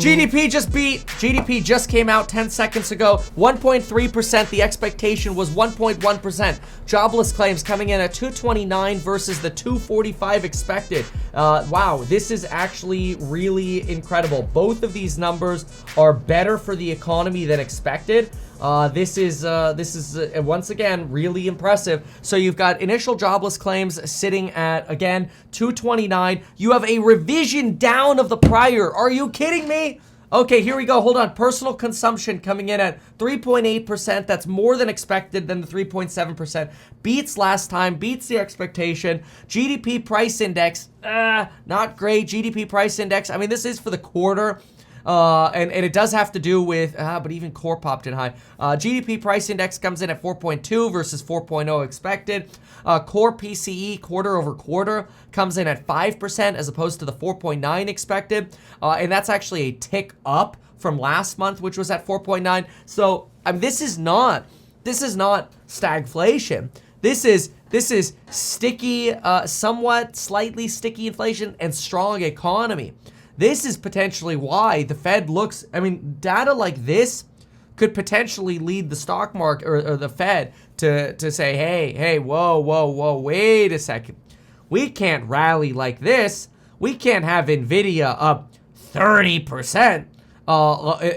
GDP just came out 10 seconds ago. 1.3%. The expectation was 1.1%. Jobless claims coming in at 229 versus the 245 expected. Wow, this is actually really incredible. Both of these numbers are better for the economy than expected. This is once again really impressive. So you've got initial jobless claims sitting at, again, 229. You have a revision down of the prior. Are you kidding me? Okay, here we go. Hold on. Personal consumption coming in at 3.8%. That's more than expected than the 3.7%. Beats last time, beats the expectation. GDP price index, not great. GDP price index, I mean, this is for the quarter. And it does have to do with, but even core popped in high. GDP price index comes in at 4.2 versus 4.0 expected. Core PCE quarter over quarter comes in at 5% as opposed to the 4.9 expected. And that's actually a tick up from last month, which was at 4.9. So, I mean, this is not stagflation. This is sticky, somewhat slightly sticky inflation and strong economy. This is potentially why the Fed looks, I mean, data like this could potentially lead the stock market or the Fed to say, hey, whoa, wait a second. We can't rally like this. We can't have Nvidia up 30%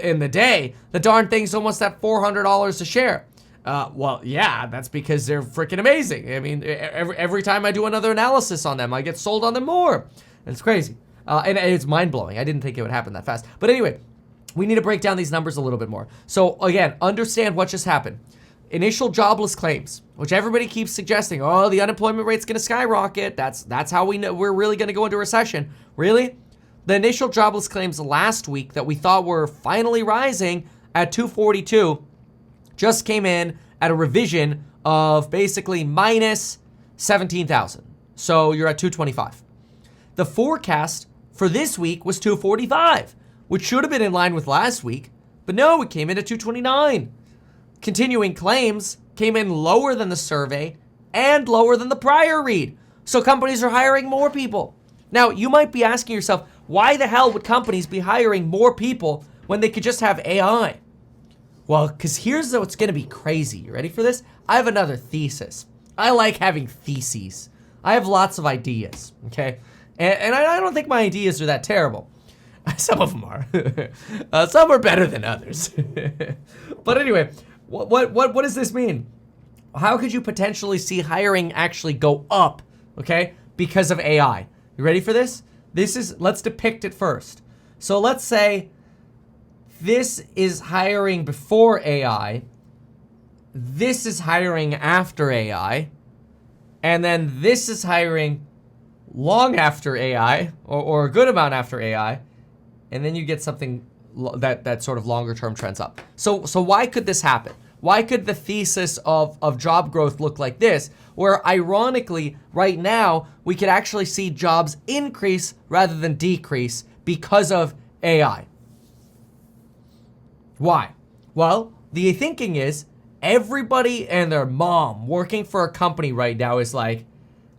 in the day. The darn thing's almost at $400 a share. Well, yeah, that's because they're freaking amazing. I mean, every time I do another analysis on them, I get sold on them more. It's crazy. And it's mind-blowing. I didn't think it would happen that fast. But anyway, we need to break down these numbers a little bit more. So again, understand what just happened. Initial jobless claims, which everybody keeps suggesting, oh, the unemployment rate's going to skyrocket. That's how we know we're really going to go into recession. Really? The initial jobless claims last week that we thought were finally rising at 242 just came in at a revision of basically minus 17,000. So you're at 225. The forecast for this week was 245, which should have been in line with last week, but no, it came in at 229. Continuing claims came in lower than the survey and lower than the prior read. So companies are hiring more people. Now, you might be asking yourself, why the hell would companies be hiring more people when they could just have AI? Well, because here's what's going to be crazy. You ready for this? I have another thesis. I like having theses. I have lots of ideas, okay? And I don't think my ideas are that terrible. Some of them are. Some are better than others. But anyway, what does this mean? How could you potentially see hiring actually go up, okay, because of AI? You ready for this? Let's depict it first. So let's say this is hiring before AI. This is hiring after AI. And then this is hiring long after AI, or a good amount after AI, and then you get something that sort of longer term trends up. So why could this happen? Why could the thesis of job growth look like this, where ironically, right now, we could actually see jobs increase rather than decrease because of AI? Why? Well, the thinking is everybody and their mom working for a company right now is like,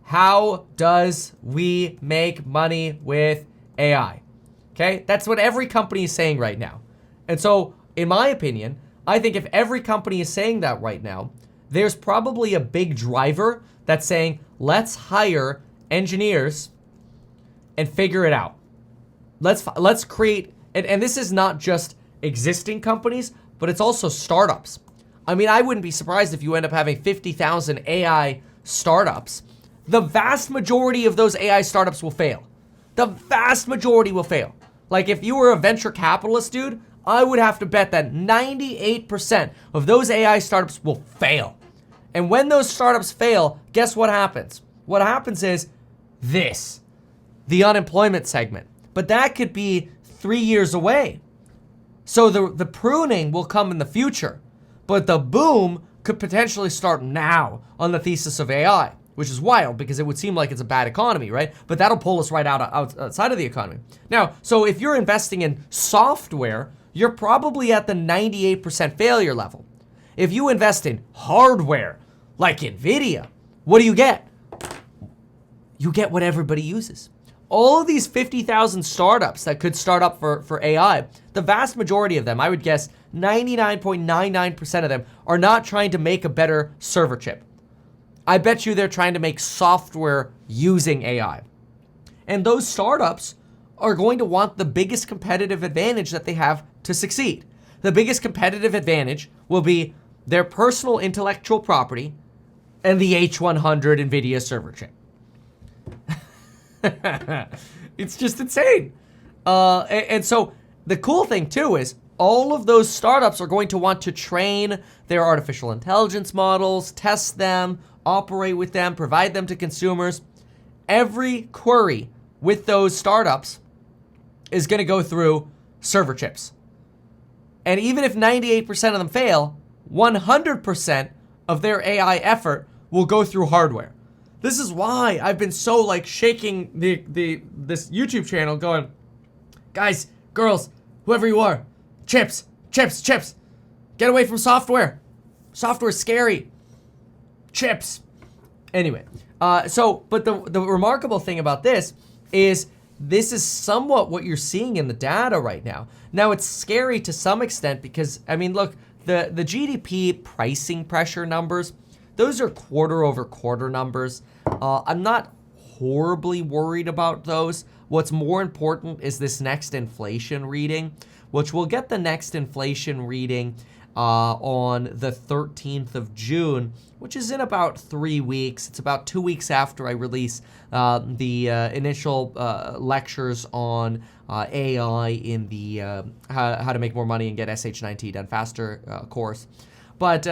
how does we make money with AI? Okay, that's what every company is saying right now. And so, in my opinion, I think if every company is saying that right now, there's probably a big driver that's saying, let's hire engineers and figure it out. Let's create, and this is not just existing companies, but it's also startups. I mean, I wouldn't be surprised if you end up having 50,000 AI startups. The vast majority of those AI startups will fail. The vast majority will fail. Like if you were a venture capitalist, dude, I would have to bet that 98% of those AI startups will fail. And when those startups fail, guess what happens? What happens is this, the unemployment segment. But that could be 3 years away. So the pruning will come in the future. But the boom could potentially start now on the thesis of AI. Which is wild because it would seem like it's a bad economy, right? But that'll pull us right outside of the economy. Now, so if you're investing in software, you're probably at the 98% failure level. If you invest in hardware, like Nvidia, what do? You get what everybody uses. All of these 50,000 startups that could start up for AI, the vast majority of them, I would guess 99.99% of them, are not trying to make a better server chip. I bet you they're trying to make software using AI. And those startups are going to want the biggest competitive advantage that they have to succeed. The biggest competitive advantage will be their personal intellectual property and the H100 NVIDIA server chip. It's just insane. And so the cool thing too is all of those startups are going to want to train their artificial intelligence models, test them, operate with them, provide them to consumers. Every query with those startups is going to go through server chips. And even if 98% of them fail, 100% of their AI effort will go through hardware. This is why I've been so like shaking this YouTube channel going, guys, girls, whoever you are, chips. Get away from software. Software's scary. Chips. Anyway, but the remarkable thing about this is somewhat what you're seeing in the data right now. Now, it's scary to some extent because, I mean, look, the GDP pricing pressure numbers, those are quarter over quarter numbers. I'm not horribly worried about those. What's more important is this next inflation reading, which we'll get the next inflation reading on the 13th of June, which is in about 3 weeks. It's about 2 weeks after I release the initial lectures on AI in the how to make more money and get SH9T done faster course. But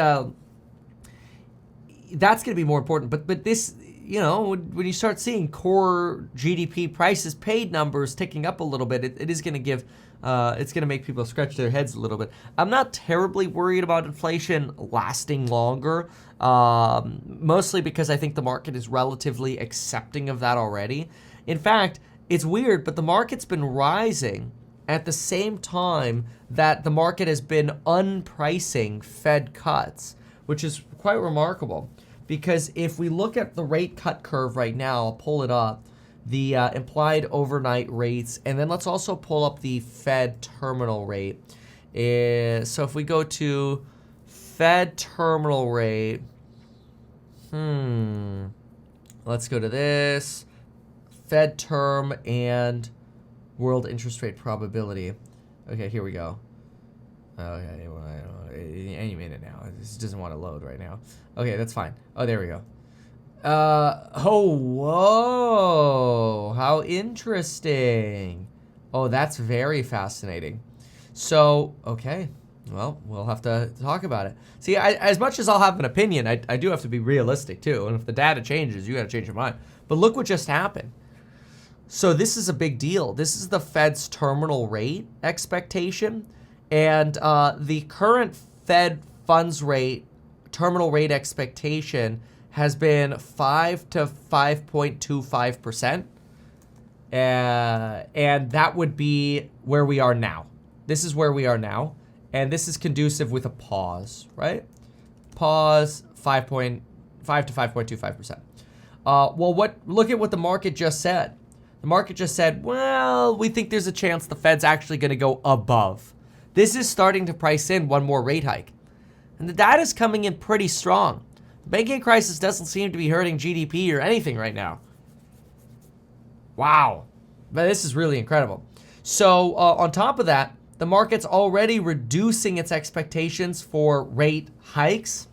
that's going to be more important. But this, you know, when you start seeing core GDP prices paid numbers ticking up a little bit, it is going to give, it's going to make people scratch their heads a little bit. I'm not terribly worried about inflation lasting longer, mostly because I think the market is relatively accepting of that already. In fact, it's weird, but the market's been rising at the same time that the market has been unpricing Fed cuts, which is quite remarkable. Because if we look at the rate cut curve right now, I'll pull it up, the implied overnight rates, and then let's also pull up the Fed terminal rate. So if we go to Fed terminal rate, let's go to this, Fed term and world interest rate probability. Okay, here we go. Okay, well, any minute now. This doesn't want to load right now. Okay, that's fine. Oh, there we go. Oh, whoa. How interesting. Oh, that's very fascinating. So, okay. Well, we'll have to talk about it. See, as much as I'll have an opinion, I do have to be realistic too. And if the data changes, you got to change your mind. But look what just happened. So this is a big deal. This is the Fed's terminal rate expectation. And the current Fed funds rate, terminal rate expectation has been 5 to 5.25%. And that would be where we are now. This is where we are now. And this is conducive with a pause, right? Pause, 5 to 5.25%. Well, look at what the market just said. The market just said, well, we think there's a chance the Fed's actually going to go above. This is starting to price in one more rate hike. And the data's coming in pretty strong. The banking crisis doesn't seem to be hurting GDP or anything right now. Wow. But this is really incredible. So on top of that, the market's already reducing its expectations for rate hikes.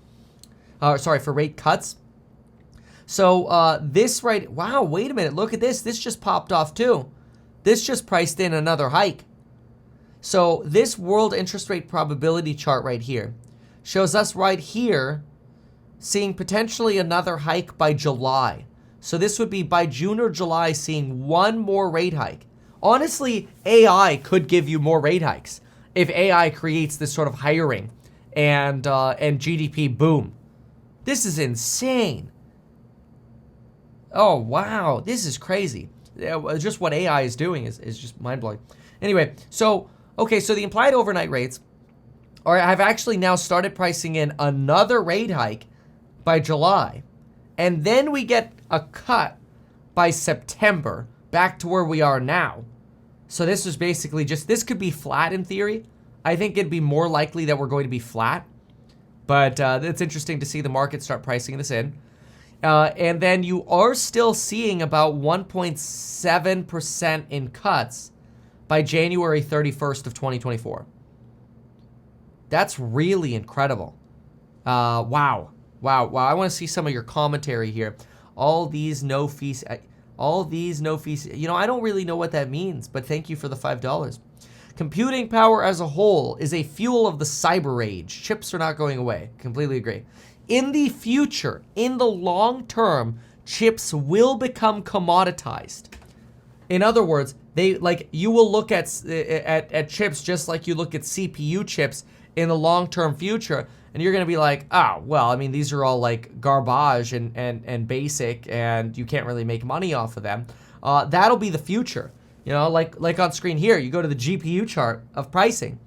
For rate cuts. So this right, wow, wait a minute, look at this. This just popped off too. This just priced in another hike. So this world interest rate probability chart right here shows us right here seeing potentially another hike by July. So this would be by June or July seeing one more rate hike. Honestly, AI could give you more rate hikes if AI creates this sort of hiring and GDP boom. This is insane. Oh, wow. This is crazy. Just what AI is doing is just mind-blowing. Anyway, so the implied overnight rates have actually now started pricing in another rate hike by July. And then we get a cut by September back to where we are now. So this was basically just, this could be flat in theory. I think it'd be more likely that we're going to be flat. But it's interesting to see the market start pricing this in. And then you are still seeing about 1.7% in cuts by January 31st of 2024. That's really incredible. Wow. I want to see some of your commentary here. All these no fees. You know, I don't really know what that means, but thank you for the $5. Computing power as a whole is a fuel of the cyber age. Chips are not going away. Completely agree. In the future, in the long term, chips will become commoditized. In other words, you will look at chips just like you look at CPU chips in the long-term future, and you're going to be like, oh, well, I mean, these are all like garbage and basic, and you can't really make money off of them. That'll be the future. You know, like on screen here, you go to the GPU chart of pricing,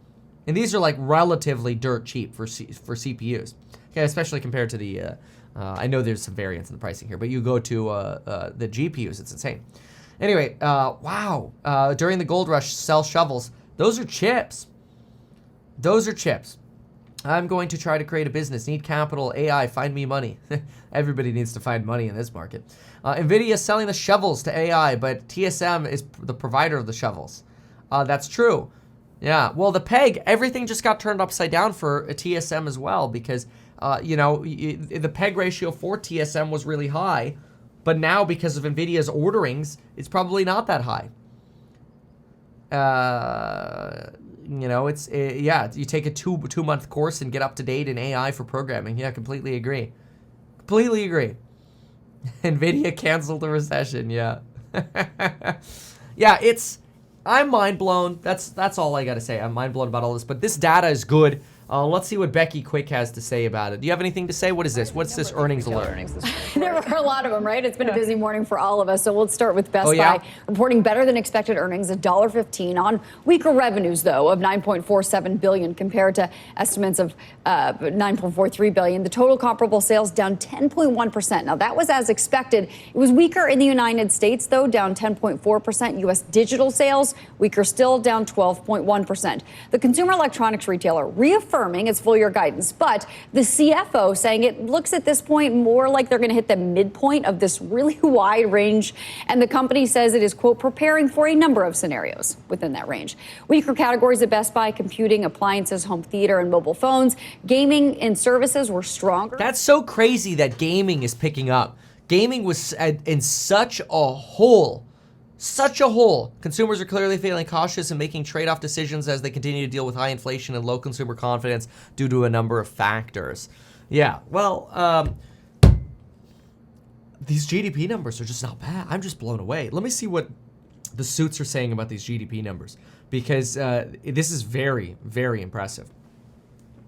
and these are like relatively dirt cheap for CPUs. Okay, especially compared to the, I know there's some variance in the pricing here, but you go to the GPUs, it's insane. Anyway, wow, during the gold rush, sell shovels. Those are chips. Those are chips. I'm going to try to create a business. Need capital, AI, find me money. Everybody needs to find money in this market. NVIDIA is selling the shovels to AI, but TSM is the provider of the shovels. That's true. Yeah, well, the peg, everything just got turned upside down for a TSM as well because, you know, the peg ratio for TSM was really high, but now because of NVIDIA's orderings, it's probably not that high. You know, yeah, you take a two-month course and get up to date in AI for programming. Yeah, completely agree. Completely agree. NVIDIA canceled the recession, yeah. Yeah, I'm mind blown. That's all I gotta say. I'm mind blown about all this, but this data is good. Let's see what Becky Quick has to say about it. Do you have anything to say? What is this? What's this earnings alert? There were a lot of them, right? It's been a busy morning for all of us. So we'll start with Best Buy reporting better than expected earnings, $1.15 on weaker revenues, though, of $9.47 billion compared to estimates of $9.43 billion. The total comparable sales down 10.1%. Now, that was as expected. It was weaker in the United States, though, down 10.4%. U.S. digital sales, weaker still, down 12.1%. The consumer electronics retailer reaffirming its full year guidance, but the CFO saying it looks at this point more like they're going to hit the midpoint of this really wide range. And the company says it is, quote, preparing for a number of scenarios within that range. Weaker categories at Best Buy: computing, appliances, home theater, and mobile phones. Gaming and services were stronger. That's so crazy that gaming is picking up. Gaming was in such a hole. Such a hole. Consumers are clearly feeling cautious and making trade-off decisions as they continue to deal with high inflation and low consumer confidence due to a number of factors. Yeah, well, these GDP numbers are just not bad. I'm just blown away. Let me see what the suits are saying about these GDP numbers, because this is very, very impressive.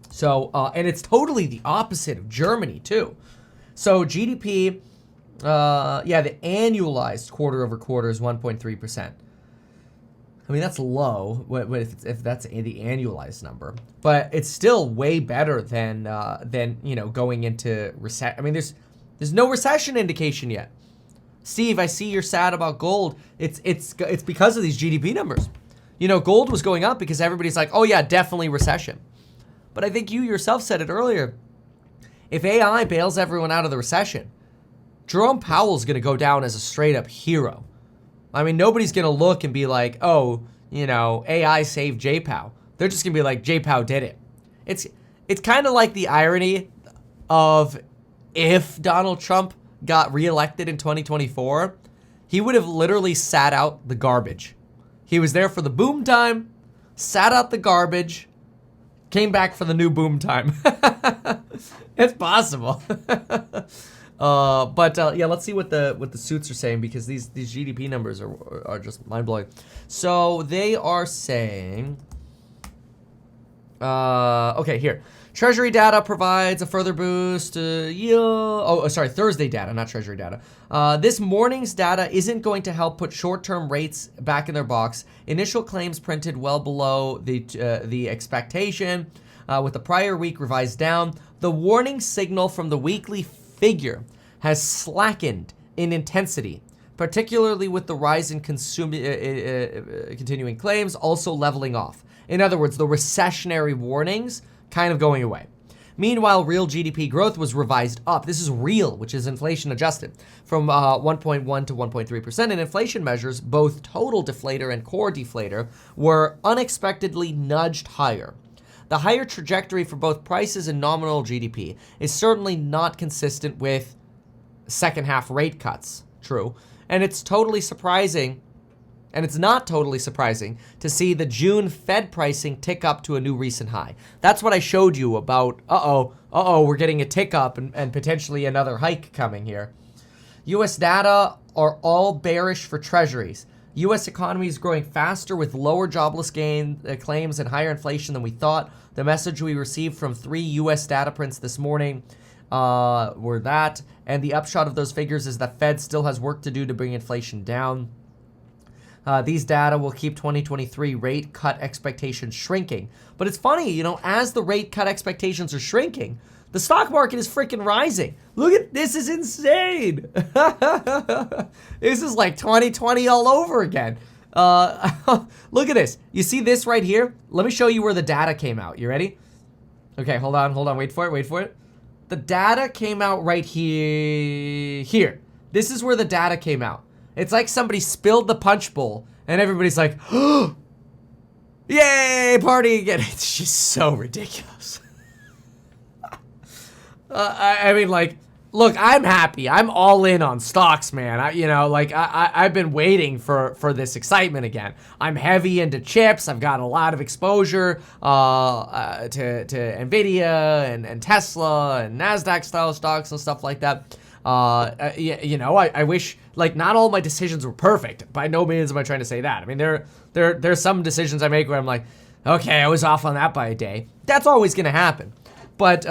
So, and it's totally the opposite of Germany, too. So GDP... yeah, the annualized quarter over quarter is 1.3%. I mean, that's low if that's the annualized number, but it's still way better than you know, going into recession. I mean, there's no recession indication yet. Steve, I see you're sad about gold. It's because of these GDP numbers. You know, gold was going up because everybody's like, oh yeah, definitely recession. But I think you yourself said it earlier. If AI bails everyone out of the recession, Jerome Powell's going to go down as a straight-up hero. I mean, nobody's going to look and be like, oh, you know, AI saved J-Pow. They're just going to be like, J-Pow did it. It's kind of like the irony of if Donald Trump got reelected in 2024, he would have literally sat out the garbage. He was there for the boom time, sat out the garbage, came back for the new boom time. It's possible. But yeah, let's see what the suits are saying, because these GDP numbers are just mind-blowing. So they are saying, okay, here. Treasury data provides a further boost to yield. Oh, sorry, Thursday data, not Treasury data. This morning's data isn't going to help put short-term rates back in their box. Initial claims printed well below the expectation, with the prior week revised down. The warning signal from the weekly figure has slackened in intensity. particularly with the rise in continuing claims also leveling off. In other words, the recessionary warnings kind of going away. Meanwhile, real GDP growth was revised up. This is real, which is inflation adjusted, from 1.1 to 1.3%. And inflation measures, both total deflator and core deflator, were unexpectedly nudged higher. The higher trajectory for both prices and nominal GDP is certainly not consistent with second half rate cuts. True. And it's totally surprising, and it's not totally surprising, to see the June Fed pricing tick up to a new recent high. That's what I showed you about, we're getting a tick up and potentially another hike coming here. U.S. data are all bearish for treasuries. U.S. economy is growing faster with lower jobless claims and higher inflation than we thought. The message we received from 3 U.S. data prints this morning were that. And the upshot of those figures is that Fed still has work to do to bring inflation down. These data will keep 2023 rate cut expectations shrinking. But it's funny, as the rate cut expectations are shrinking, the stock market is freaking rising. Look at this, is insane. This is like 2020 all over again. Look at this. You see this right here? Let me show you where the data came out. You ready? Okay, hold on. Wait for it. The data came out right here. This is where the data came out. It's like somebody spilled the punch bowl and everybody's like, oh, yay, party again. It's just so ridiculous. I mean, like, look, I'm happy. I'm all in on stocks, man. I've been waiting for this excitement again. I'm heavy into chips. I've got a lot of exposure to Nvidia and Tesla and NASDAQ style stocks and stuff like that. I wish, like, not all my decisions were perfect. By no means am I trying to say that. I mean, there's some decisions I make where I'm like, okay, I was off on that by a day. That's always going to happen. But,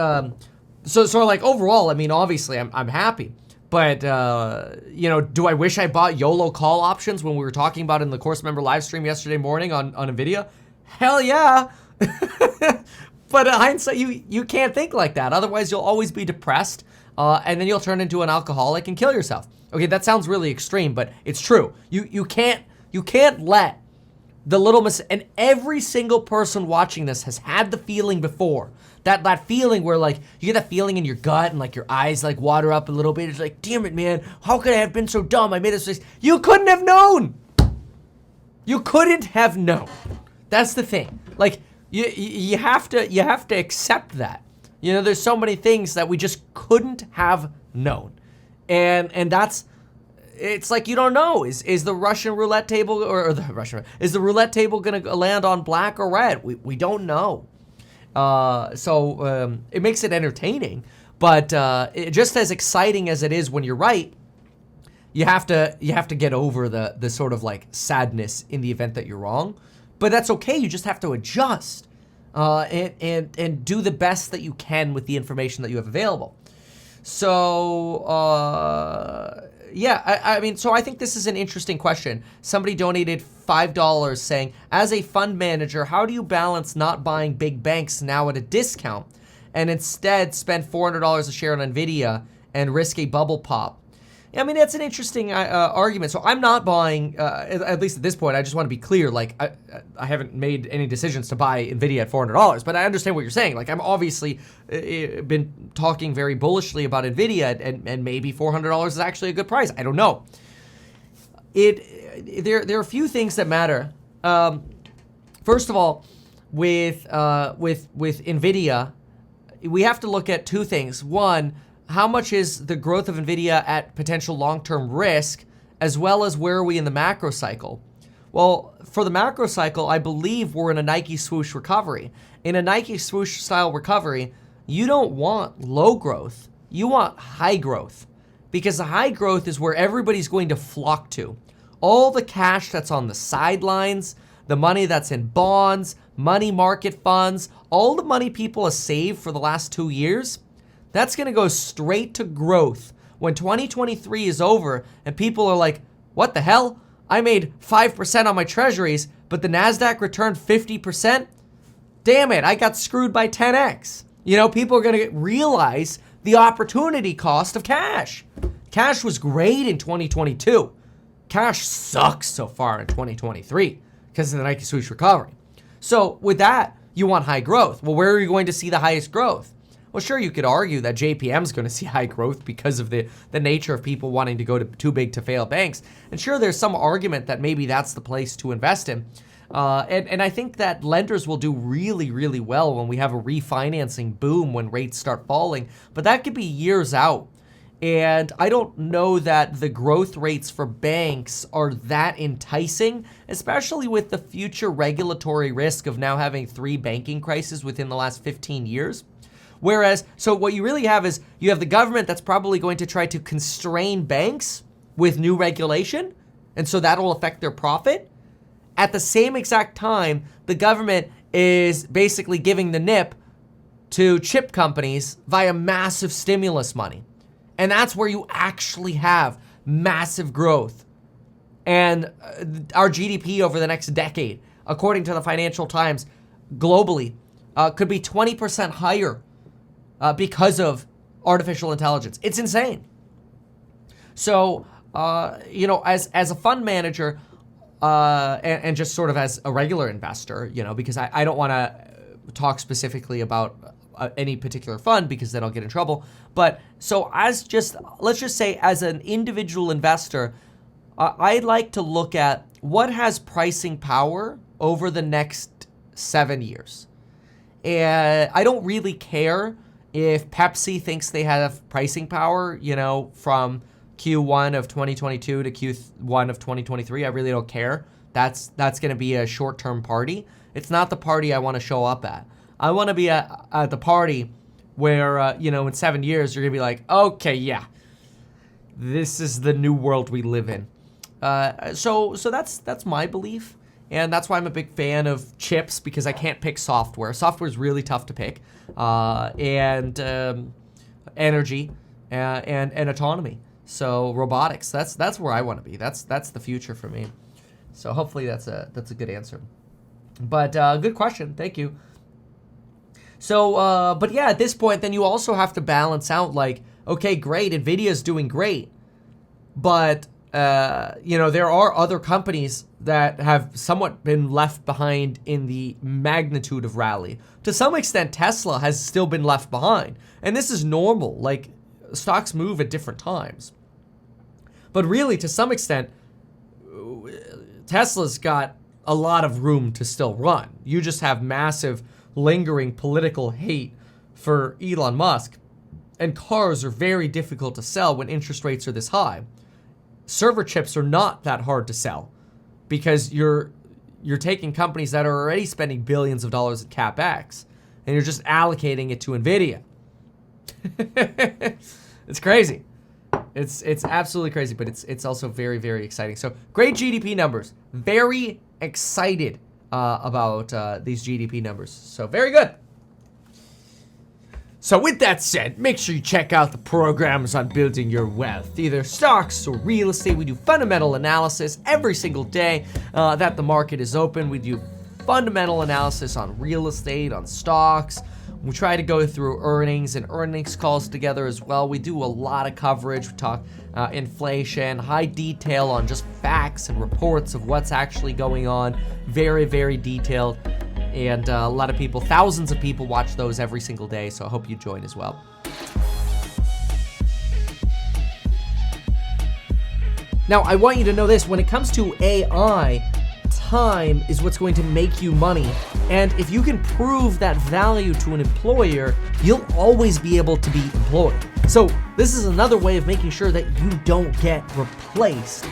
so like overall, I mean, obviously I'm happy, but, do I wish I bought YOLO call options when we were talking about it in the course member live stream yesterday morning on NVIDIA? Hell yeah. But in hindsight, you can't think like that. Otherwise you'll always be depressed. And then you'll turn into an alcoholic and kill yourself. Okay, that sounds really extreme, but it's true. You can't let the little and every single person watching this has had the feeling before. That feeling where, like, you get that feeling in your gut and, like, your eyes, like, water up a little bit. It's like, damn it, man, how could I have been so dumb? I made this mistake. You couldn't have known. You couldn't have known. That's the thing. Like, you have to accept that. There's so many things that we just couldn't have known. And that's, it's like, you don't know. Is the Russian roulette table, is the roulette table going to land on black or red? We don't know. So it makes it entertaining, but just as exciting as it is when you're right, you have to get over the sort of like sadness in the event that you're wrong. But that's okay. You just have to adjust. And do the best that you can with the information that you have available. So, I mean, so I think this is an interesting question. Somebody donated $5 saying, as a fund manager, how do you balance not buying big banks now at a discount and instead spend $400 a share on NVIDIA and risk a bubble pop? I mean, that's an interesting argument. So I'm not buying, at least at this point, I just want to be clear, like, I haven't made any decisions to buy NVIDIA at $400, but I understand what you're saying. Like, I'm obviously been talking very bullishly about NVIDIA, and maybe $400 is actually a good price. I don't know. There are a few things that matter. First of all, with NVIDIA, we have to look at two things. One, how much is the growth of NVIDIA at potential long-term risk, as well as where are we in the macro cycle? Well, for the macro cycle, I believe we're in a Nike swoosh recovery. In a Nike swoosh style recovery, you don't want low growth. You want high growth, because the high growth is where everybody's going to flock to. All the cash that's on the sidelines, the money that's in bonds, money market funds, all the money people have saved for the last 2 years, that's going to go straight to growth when 2023 is over and people are like, what the hell? I made 5% on my treasuries, but the NASDAQ returned 50%? Damn it, I got screwed by 10x. People are going to realize the opportunity cost of cash. Cash was great in 2022. cash sucks so far in 2023 because of the Nike swoosh recovery. So with that, you want high growth. Well, where are you going to see the highest growth? Well, sure, you could argue that JPM is going to see high growth because of the nature of people wanting to go to too big to fail banks. And sure, there's some argument that maybe that's the place to invest in. And I think that lenders will do really, really well when we have a refinancing boom when rates start falling. But that could be years out. And I don't know that the growth rates for banks are that enticing, especially with the future regulatory risk of now having 3 banking crises within the last 15 years. Whereas, so what you really have is you have the government that's probably going to try to constrain banks with new regulation, and so that'll affect their profit. At the same exact time, the government is basically giving the nip to chip companies via massive stimulus money. And that's where you actually have massive growth. And our GDP over the next decade, according to the Financial Times, globally, could be 20% higher because of artificial intelligence. It's insane. So, as a fund manager, and just sort of as a regular investor, because I don't want to talk specifically about any particular fund because then I'll get in trouble. But so let's just say as an individual investor, I'd like to look at what has pricing power over the next 7 years. And I don't really care if Pepsi thinks they have pricing power, from Q1 of 2022 to Q1 of 2023. I really don't care. That's going to be a short-term party. It's not the party I want to show up at. I want to be at the party where, in 7 years, you're going to be like, okay, yeah, this is the new world we live in. So that's my belief. And that's why I'm a big fan of chips, because I can't pick software. Software is really tough to pick. And energy and autonomy. So robotics, that's where I want to be. That's the future for me. So hopefully that's a good answer. But good question. Thank you. So, but yeah, at this point, then you also have to balance out like, okay, great, NVIDIA's doing great, but there are other companies that have somewhat been left behind in the magnitude of rally. To some extent, Tesla has still been left behind, and this is normal. Like, stocks move at different times. But really, to some extent, Tesla's got a lot of room to still run. You just have massive lingering political hate for Elon Musk, and cars are very difficult to sell when interest rates are this high. Server chips are not that hard to sell because you're taking companies that are already spending billions of dollars in CapEx and you're just allocating it to NVIDIA. It's crazy. It's absolutely crazy, but it's also very, very exciting. So great GDP numbers. Very excited about these GDP numbers. So very good. So with that said, make sure you check out the programs on building your wealth, either stocks or real estate. We do fundamental analysis every single day that the market is open. We do fundamental analysis on real estate, on stocks. We try to go through earnings and earnings calls together as well. We do a lot of coverage. We talk inflation, high detail on just facts and reports of what's actually going on. Very, very detailed. And a lot of people, thousands of people watch those every single day, so I hope you join as well. Now, I want you to know this. When it comes to AI, time is what's going to make you money. And if you can prove that value to an employer, you'll always be able to be employed. So this is another way of making sure that you don't get replaced